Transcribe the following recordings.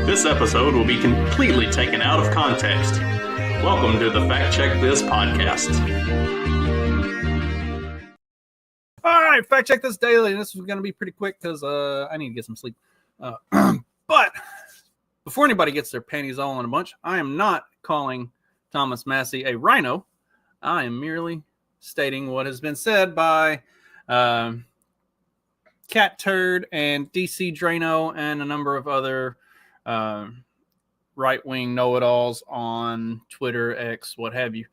This episode will be completely taken out of context. Welcome to the Fact Check This podcast. All right, Fact Check This daily. And this is going to be pretty quick because I need to get some sleep. But before anybody gets their panties all in a bunch, I am not calling Thomas Massie a RINO. I am merely stating what has been said by Cat Turd and DC Drano and a number of other right-wing know-it-alls on Twitter, X, what have you,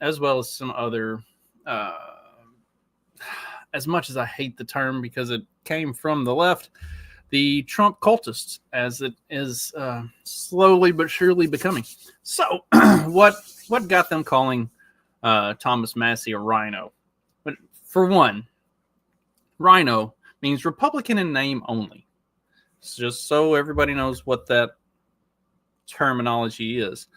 as well as some other, as much as I hate the term because it came from the left, the Trump cultists, as it is slowly but surely becoming. So what got them calling Thomas Massie a RINO? But for one, RINO means Republican in name only. Just so everybody knows what that terminology is.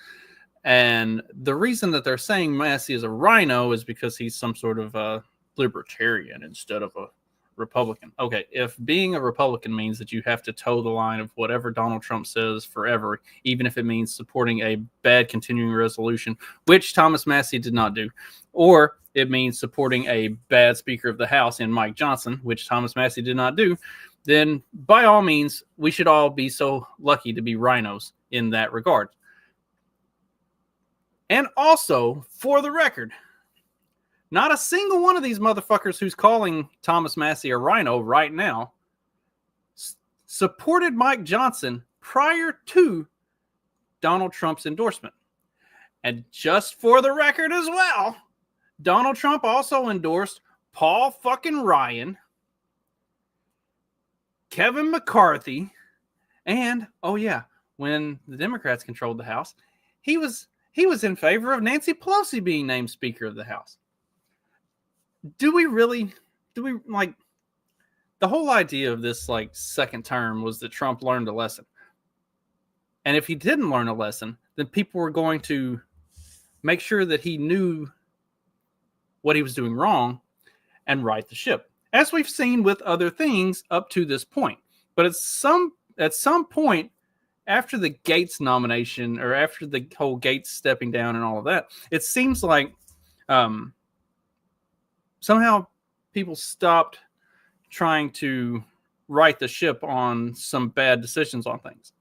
And the reason that they're saying Massie is a RINO is because he's some sort of a libertarian instead of a Republican. Okay, if being a Republican means that you have to toe the line of whatever Donald Trump says forever, even if it means supporting a bad continuing resolution, which Thomas Massie did not do, or it means supporting a bad Speaker of the House in Mike Johnson, which Thomas Massie did not do, then by all means, we should all be so lucky to be RINOs in that regard. And also, for the record, not a single one of these motherfuckers who's calling Thomas Massie a RINO right now supported Mike Johnson prior to Donald Trump's endorsement. And just for the record as well, Donald Trump also endorsed Paul fucking Ryan, Kevin McCarthy, and, oh yeah, when the Democrats controlled the House, he was in favor of Nancy Pelosi being named Speaker of the House. Do we like, the whole idea of this like second term was that Trump learned a lesson. And if he didn't learn a lesson, then people were going to make sure that he knew what he was doing wrong and right the ship, as we've seen with other things up to this point. But at some point after the Gates nomination, or after the whole Gates stepping down and all of that, it seems like somehow people stopped trying to right the ship on some bad decisions on things.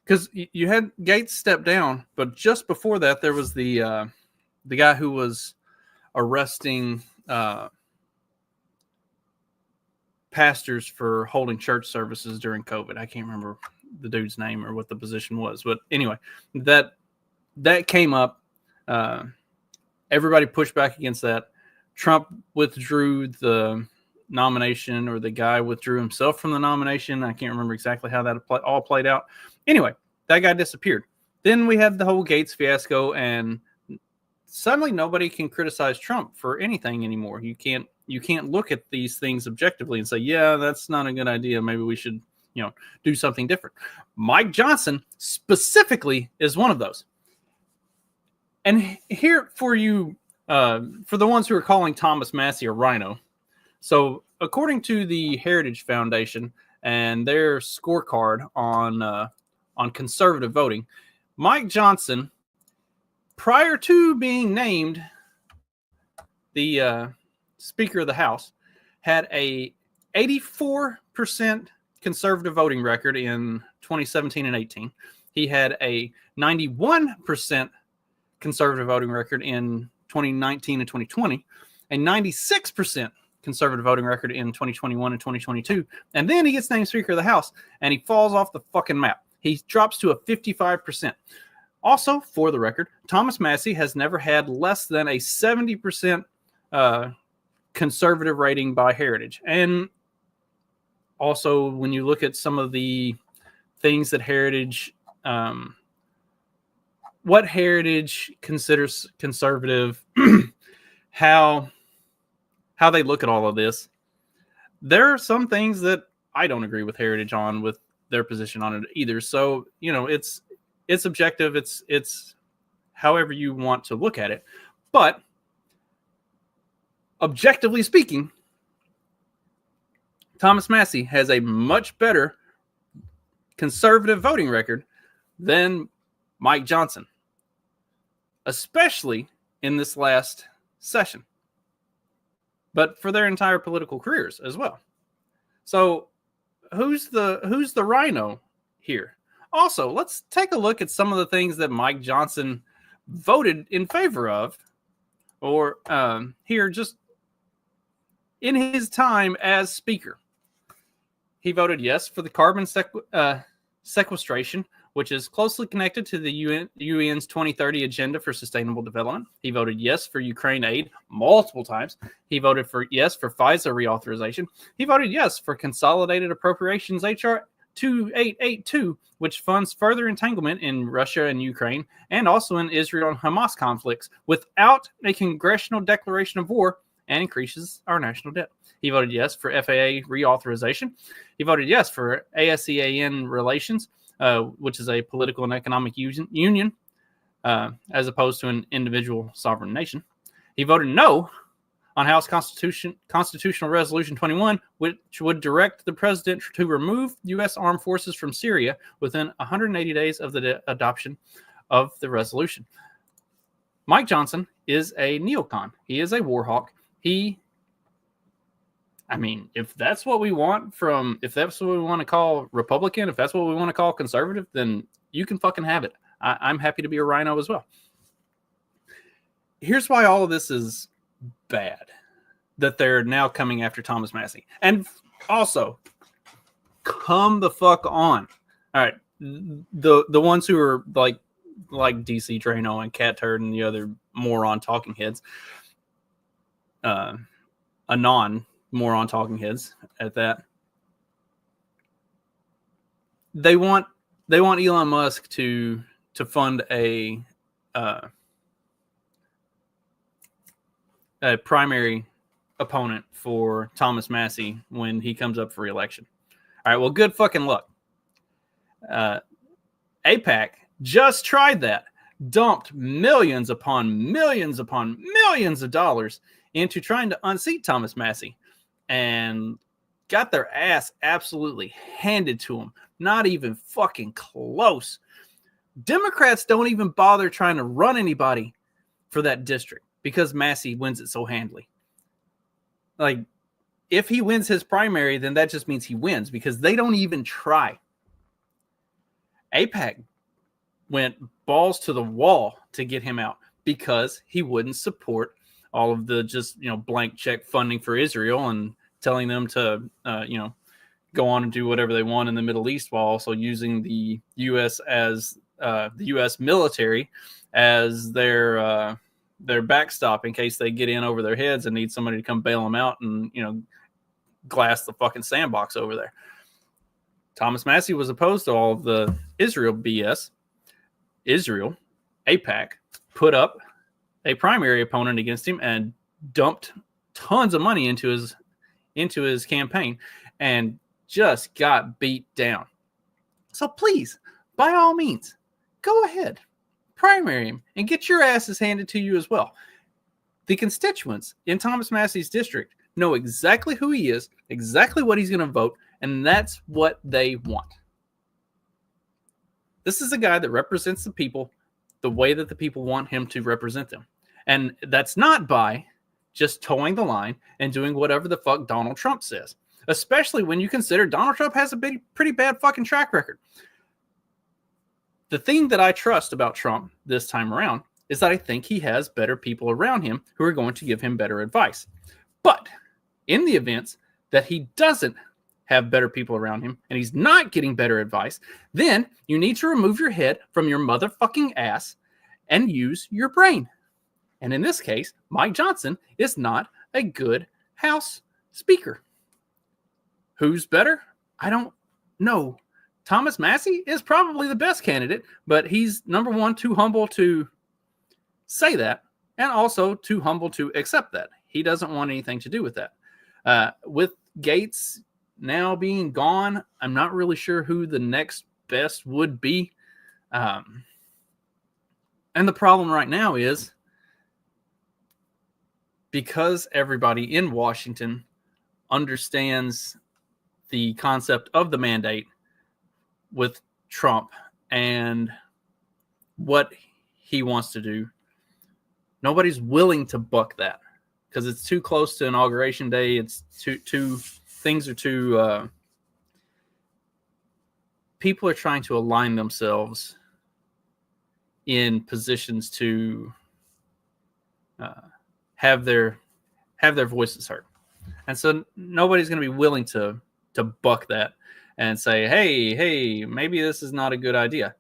Because you had Gates step down, but just before that, there was the guy who was arresting pastors for holding church services during COVID. I can't remember the dude's name or what the position was, but anyway, that came up. Everybody pushed back against that. Trump withdrew the nomination, or the guy withdrew himself from the nomination. I can't remember exactly how that all played out. Anyway, that guy disappeared. Then we had the whole Gates fiasco, and suddenly nobody can criticize Trump for anything anymore. You can't look at these things objectively and say, yeah, that's not a good idea. Maybe we should, do something different. Mike Johnson specifically is one of those. And here for you, for the ones who are calling Thomas Massie a RINO. So according to the Heritage Foundation and their scorecard on conservative voting, Mike Johnson, prior to being named the Speaker of the House, had a 84% conservative voting record in 2017 and 18. He had a 91% conservative voting record in 2019 and 2020, a 96% conservative voting record in 2021 and 2022. And then he gets named Speaker of the House, and he falls off the fucking map. He drops to a 55%. Also, for the record, Thomas Massie has never had less than a 70% conservative rating by Heritage. And also, when you look at some of the things that Heritage, what Heritage considers conservative, how they look at all of this, there are some things that I don't agree with Heritage on, with their position on it either. So, it's objective. It's however you want to look at it. But objectively speaking, Thomas Massie has a much better conservative voting record than Mike Johnson, especially in this last session, but for their entire political careers as well. So who's the RINO here? Also, let's take a look at some of the things that Mike Johnson voted in favor of, or here just in his time as Speaker. He voted yes for the carbon sequestration, which is closely connected to the UN's 2030 Agenda for Sustainable Development. He voted yes for Ukraine aid multiple times. He voted yes for FISA reauthorization. He voted yes for Consolidated Appropriations HR 2882, which funds further entanglement in Russia and Ukraine, and also in Israel and Hamas conflicts, without a congressional declaration of war, and increases our national debt. He voted yes for FAA reauthorization. He voted yes for ASEAN relations, which is a political and economic union, as opposed to an individual sovereign nation. He voted no on House Constitutional Resolution 21, which would direct the president to remove U.S. armed forces from Syria within 180 days of the adoption of the resolution. Mike Johnson is a neocon. He is a war hawk. If that's what we want if that's what we want to call Republican, if that's what we want to call conservative, then you can fucking have it. I'm happy to be a RINO as well. Here's why all of this is bad, that they're now coming after Thomas Massie. And also, come the fuck on. All right, the ones who are like DC Drano and Cat Turd and the other moron talking heads, anon moron talking heads at that. They want Elon Musk to fund a primary opponent for Thomas Massie when he comes up for re-election. All right, well, good fucking luck. AIPAC just tried that, dumped millions upon millions upon millions of dollars into trying to unseat Thomas Massie, and got their ass absolutely handed to them. Not even fucking close. Democrats don't even bother trying to run anybody for that district because Massie wins it so handily. Like, if he wins his primary, then that just means he wins because they don't even try. AIPAC went balls to the wall to get him out because he wouldn't support all of the just, blank check funding for Israel and telling them to, go on and do whatever they want in the Middle East, while also using the U.S. as the U.S. military as their backstop in case they get in over their heads and need somebody to come bail them out and, glass the fucking sandbox over there. Thomas Massie was opposed to all of the Israel BS. Israel, AIPAC, put up a primary opponent against him and dumped tons of money into his campaign and just got beat down. So please, by all means, go ahead, primary him, and get your asses handed to you as well. The constituents in Thomas Massie's district know exactly who he is, exactly what he's going to vote, and that's what they want. This is a guy that represents the people the way that the people want him to represent them. And that's not by just towing the line and doing whatever the fuck Donald Trump says, especially when you consider Donald Trump has a pretty bad fucking track record. The thing that I trust about Trump this time around is that I think he has better people around him who are going to give him better advice. But in the events that he doesn't have better people around him and he's not getting better advice, then you need to remove your head from your motherfucking ass and use your brain. And in this case, Mike Johnson is not a good House Speaker. Who's better? I don't know. Thomas Massie is probably the best candidate, but he's, number one, too humble to say that, and also too humble to accept that. He doesn't want anything to do with that. With Gates now being gone, I'm not really sure who the next best would be. And the problem right now is because everybody in Washington understands the concept of the mandate with Trump and what he wants to do, nobody's willing to buck that because it's too close to Inauguration Day. It's too things are too. People are trying to align themselves in positions to have their voices heard, and so nobody's going to be willing to buck that and say, hey, maybe this is not a good idea.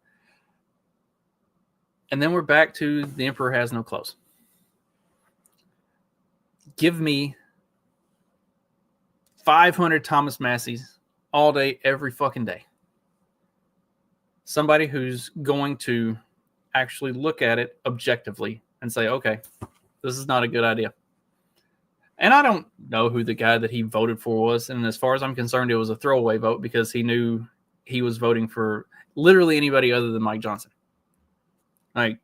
And then we're back to the emperor has no clothes. Give me 500 Thomas Massies all day, every fucking day. Somebody who's going to actually look at it objectively and say, okay, this is not a good idea. And I don't know who the guy that he voted for was. And as far as I'm concerned, it was a throwaway vote because he knew he was voting for literally anybody other than Mike Johnson. Like,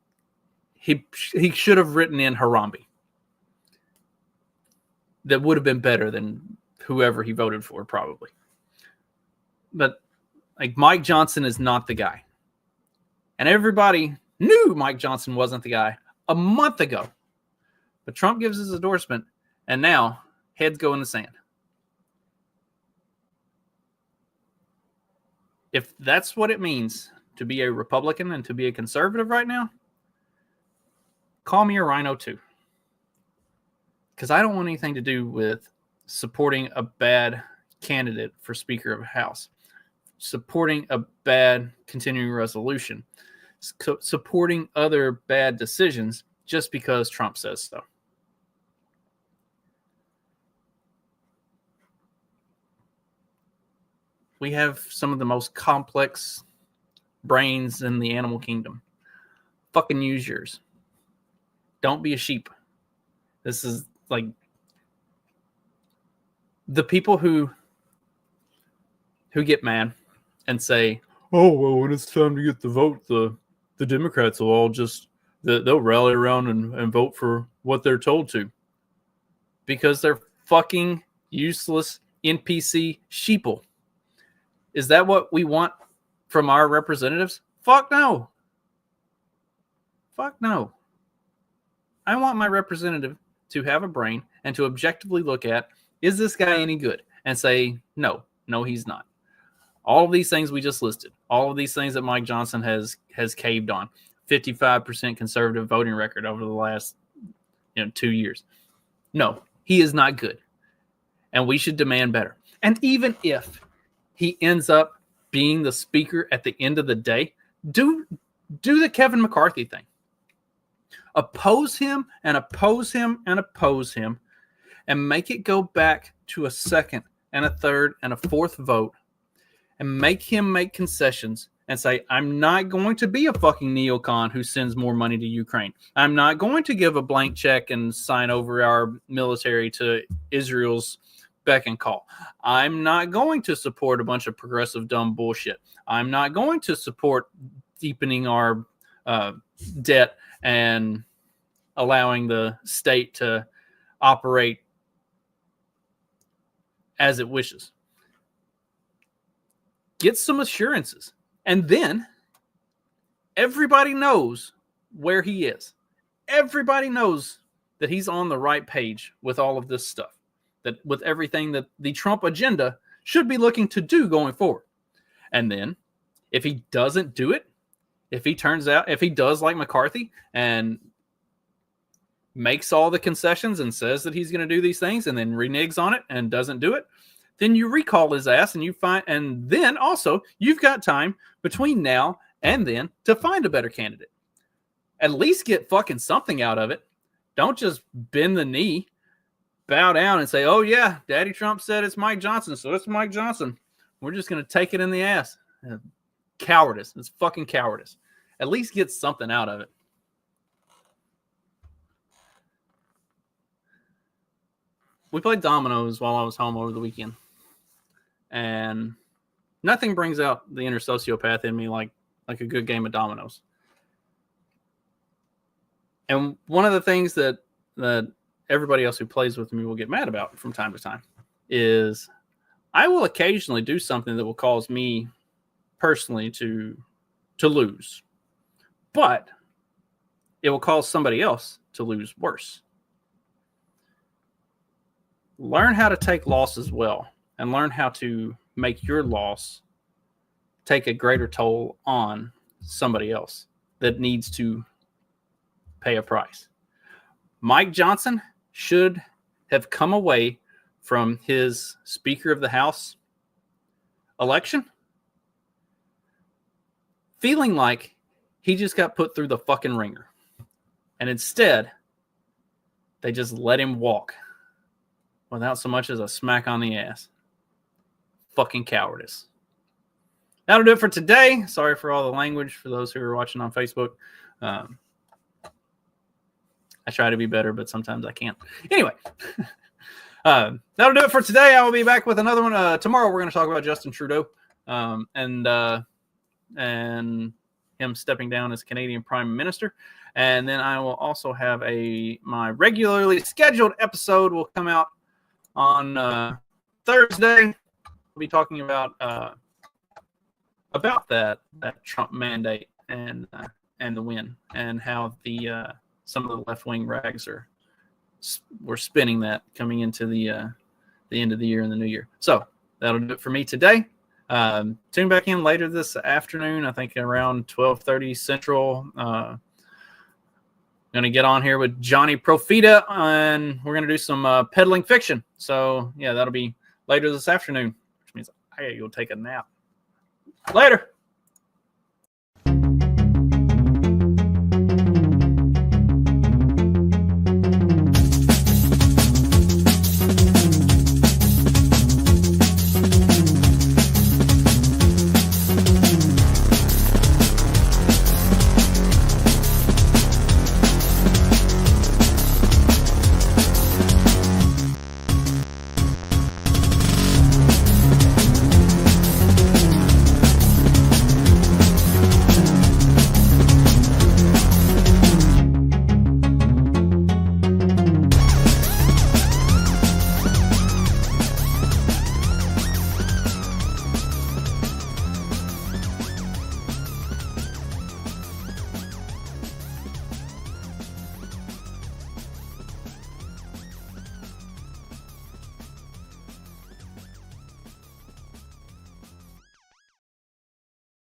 he should have written in Harambe. That would have been better than whoever he voted for, probably. But like, Mike Johnson is not the guy. And everybody knew Mike Johnson wasn't the guy a month ago. But Trump gives his endorsement, and now heads go in the sand. If that's what it means to be a Republican and to be a conservative right now, call me a RINO too. Because I don't want anything to do with supporting a bad candidate for Speaker of the House, supporting a bad continuing resolution, supporting other bad decisions just because Trump says so. We have some of the most complex brains in the animal kingdom. Fucking use yours. Don't be a sheep. This is like the people who get mad and say, oh, well, when it's time to get the vote, the Democrats will all just, they'll rally around and vote for what they're told to. Because they're fucking useless NPC sheeple. Is that what we want from our representatives? Fuck no. Fuck no. I want my representative to have a brain and to objectively look at, is this guy any good? And say, no, he's not. All of these things we just listed, all of these things that Mike Johnson has caved on, 55% conservative voting record over the last 2 years. No, he is not good. And we should demand better. And even if he ends up being the speaker at the end of the day, do the Kevin McCarthy thing. Oppose him and oppose him and oppose him and make it go back to a second and a third and a fourth vote and make him make concessions and say, I'm not going to be a fucking neocon who sends more money to Ukraine. I'm not going to give a blank check and sign over our military to Israel's beck and call. I'm not going to support a bunch of progressive dumb bullshit. I'm not going to support deepening our debt and allowing the state to operate as it wishes. Get some assurances. And then everybody knows where he is. Everybody knows that he's on the right page with all of this stuff. That with everything that the Trump agenda should be looking to do going forward. And then if he doesn't do it, if he does like McCarthy and makes all the concessions and says that he's going to do these things and then reneges on it and doesn't do it, then you recall his ass and then also you've got time between now and then to find a better candidate. At least get fucking something out of it. Don't just bend the knee, bow down and say, oh yeah, Daddy Trump said it's Mike Johnson, so it's Mike Johnson. We're just going to take it in the ass. Cowardice. It's fucking cowardice. At least get something out of it. We played dominoes while I was home over the weekend. And nothing brings out the inner sociopath in me like a good game of dominoes. And one of the things that everybody else who plays with me will get mad about from time to time is I will occasionally do something that will cause me personally to lose, but it will cause somebody else to lose worse. Learn how to take losses well, and learn how to make your loss take a greater toll on somebody else that needs to pay a price. Mike Johnson should have come away from his Speaker of the House election feeling like he just got put through the fucking ringer. And instead, they just let him walk without so much as a smack on the ass. Fucking cowardice. That'll do it for today. Sorry for all the language for those who are watching on Facebook. I try to be better, but sometimes I can't. Anyway, that'll do it for today. I will be back with another one. Tomorrow we're going to talk about Justin Trudeau and him stepping down as Canadian Prime Minister. And then I will also have my regularly scheduled episode will come out on Thursday. We'll be talking about that Trump mandate and the win, and how the some of the left-wing rags were spinning that coming into the end of the year and the new year. So that'll do it for me today. Tune back in later this afternoon, I think around 12:30 Central. Going to get on here with Johnny Profita, and we're going to do some peddling fiction. So, yeah, that'll be later this afternoon, which means I gotta go take a nap. Later.